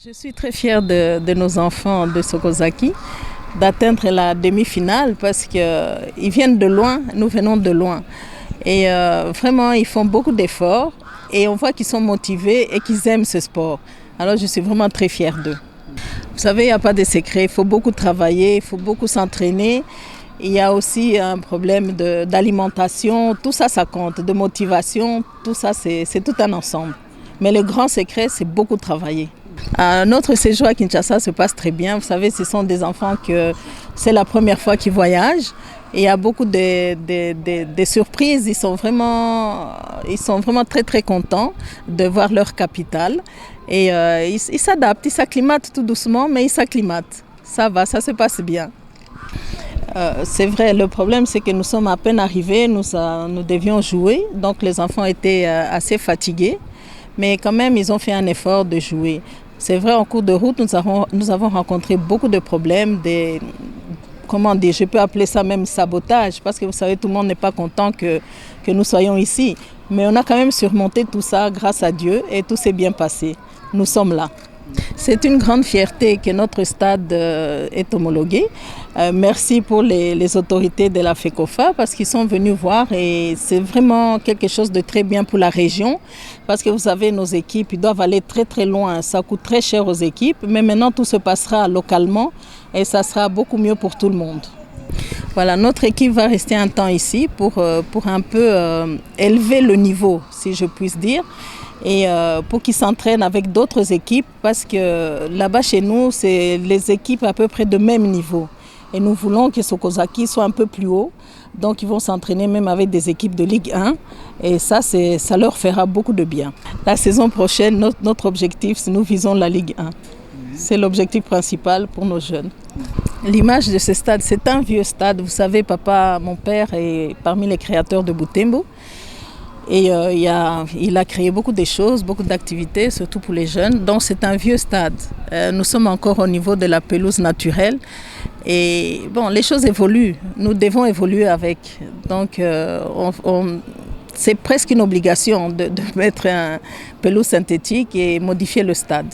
Je suis très fière de nos enfants de Sokozaki d'atteindre la demi-finale parce qu'ils viennent de loin, nous venons de loin. Et vraiment, ils font beaucoup d'efforts et on voit qu'ils sont motivés et qu'ils aiment ce sport. Alors je suis vraiment très fière d'eux. Vous savez, il n'y a pas de secret, il faut beaucoup travailler, il faut beaucoup s'entraîner. Il y a aussi un problème d'alimentation, tout ça, ça compte, de motivation, tout ça, c'est tout un ensemble. Mais le grand secret, c'est beaucoup travailler. Notre séjour à Kinshasa se passe très bien. Vous savez, ce sont des enfants que c'est la première fois qu'ils voyagent. Et il y a beaucoup de surprises. Ils sont vraiment très très contents de voir leur capitale. Et ils s'adaptent, ils s'acclimatent tout doucement, mais ils s'acclimatent. Ça va, ça se passe bien. C'est vrai, le problème c'est que nous sommes à peine arrivés, nous devions jouer, donc les enfants étaient assez fatigués, mais quand même ils ont fait un effort de jouer. C'est vrai, en cours de route, nous avons rencontré beaucoup de problèmes, je peux appeler ça même sabotage, parce que vous savez, tout le monde n'est pas content que nous soyons ici. Mais on a quand même surmonté tout ça grâce à Dieu et tout s'est bien passé. Nous sommes là. C'est une grande fierté que notre stade est homologué. Merci pour les autorités de la FECOFA parce qu'ils sont venus voir et c'est vraiment quelque chose de très bien pour la région parce que vous savez, nos équipes, ils doivent aller très très loin. Ça coûte très cher aux équipes, mais maintenant tout se passera localement et ça sera beaucoup mieux pour tout le monde. Voilà, notre équipe va rester un temps ici pour un peu élever le niveau, si je puisse dire. Et pour qu'ils s'entraînent avec d'autres équipes parce que là-bas chez nous, c'est les équipes à peu près de même niveau. Et nous voulons que Sokozaki soit un peu plus haut. Donc ils vont s'entraîner même avec des équipes de Ligue 1 et ça leur fera beaucoup de bien. La saison prochaine, notre objectif, nous visons la Ligue 1. C'est l'objectif principal pour nos jeunes. L'image de ce stade, c'est un vieux stade. Vous savez, mon père est parmi les créateurs de Butembo. Et il a créé beaucoup de choses, beaucoup d'activités, surtout pour les jeunes. Donc c'est un vieux stade. Nous sommes encore au niveau de la pelouse naturelle. Et bon, les choses évoluent. Nous devons évoluer avec. Donc c'est presque une obligation de mettre un pelouse synthétique et modifier le stade.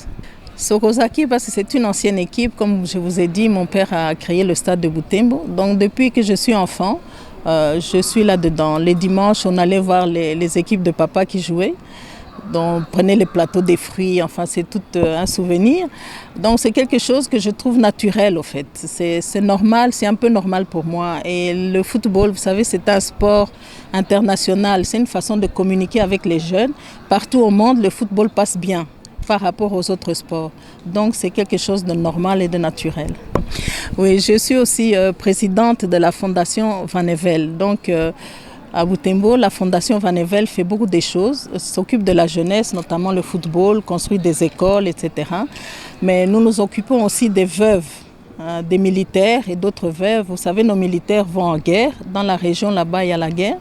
Sokozaki, parce que c'est une ancienne équipe. Comme je vous ai dit, mon père a créé le stade de Butembo. Donc depuis que je suis enfant, je suis là-dedans. Les dimanches, on allait voir les équipes de papa qui jouaient. Donc, on prenait les plateaux des fruits, enfin, c'est tout un souvenir. Donc, c'est quelque chose que je trouve naturel, au fait. C'est normal, c'est un peu normal pour moi. Et le football, vous savez, c'est un sport international. C'est une façon de communiquer avec les jeunes. Partout au monde, le football passe bien par rapport aux autres sports. Donc, c'est quelque chose de normal et de naturel. Oui, je suis aussi présidente de la Fondation Van Evel. Donc, à Butembo, la Fondation Van Evel fait beaucoup de choses, s'occupe de la jeunesse, notamment le football, construit des écoles, etc. Mais nous nous occupons aussi des veuves, des militaires et d'autres veuves. Vous savez, nos militaires vont en guerre. Dans la région, là-bas, il y a la guerre.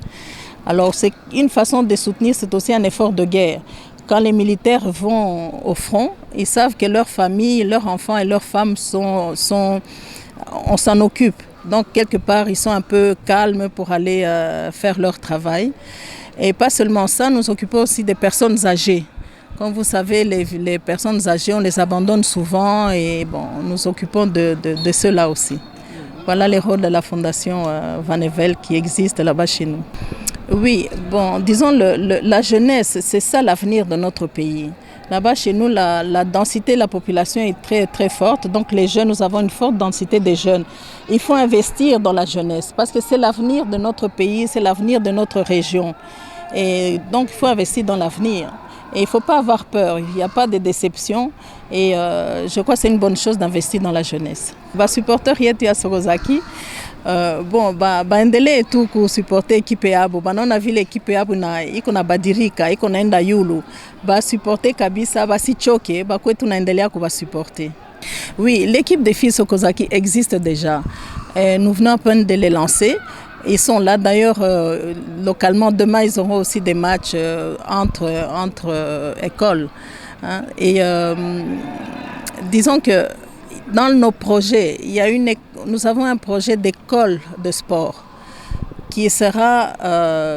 Alors, c'est une façon de soutenir, c'est aussi un effort de guerre. Quand les militaires vont au front, ils savent que leurs familles, leurs enfants et leurs femmes on s'en occupe. Donc, quelque part, ils sont un peu calmes pour aller faire leur travail. Et pas seulement ça, nous occupons aussi des personnes âgées. Comme vous savez, les personnes âgées, on les abandonne souvent et bon, nous occupons de ceux-là aussi. Voilà les rôles de la Fondation Van Evel qui existe là-bas chez nous. Oui, bon, disons, la jeunesse, c'est ça l'avenir de notre pays. Là-bas, chez nous, la densité de la population est très, très forte. Donc, les jeunes, nous avons une forte densité des jeunes. Il faut investir dans la jeunesse parce que c'est l'avenir de notre pays, c'est l'avenir de notre région. Et donc, il faut investir dans l'avenir. Et il ne faut pas avoir peur, il n'y a pas de déception. Et je crois que c'est une bonne chose d'investir dans la jeunesse. Supporter yetu ya Sokozaki. Baendelee tu kusuporte ekipe yabo. Banaona vile ekipe yabo iko na badirika, iko naenda yulu. Basuporte kabisa, basichoke, bakwe tunaendelea kubasuporte. Oui, l'équipe des filles Sokozaki existe déjà. Nous venons à peine de les lancer. Ils sont là d'ailleurs localement. Demain, ils auront aussi des matchs entre écoles. Hein. Et disons que dans nos projets, nous avons un projet d'école de sport. qui sera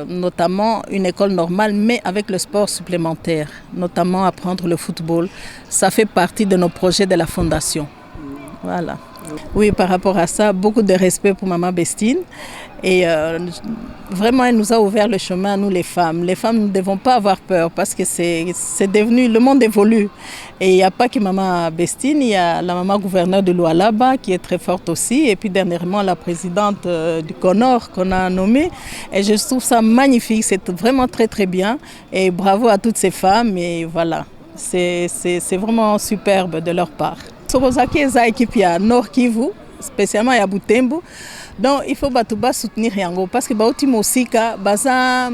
notamment une école normale, mais avec le sport supplémentaire, notamment apprendre le football. Ça fait partie de nos projets de la Fondation. Voilà. Oui, par rapport à ça, beaucoup de respect pour Maman Bestine. Et vraiment, elle nous a ouvert le chemin, nous les femmes. Les femmes ne devons pas avoir peur parce que c'est devenu, le monde évolue. Et il n'y a pas que Maman Bestine, il y a la maman gouverneure de Lualaba qui est très forte aussi. Et puis dernièrement, la présidente du CONOR qu'on a nommée. Et je trouve ça magnifique, c'est vraiment très très bien. Et bravo à toutes ces femmes. Et voilà, c'est vraiment superbe de leur part. Sokozaki est une équipe à Nord Kivu, spécialement à Butembo. Donc il faut soutenir yango parce que bauti mosika baza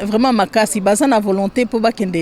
vraiment makasi baza na volonté pour bakende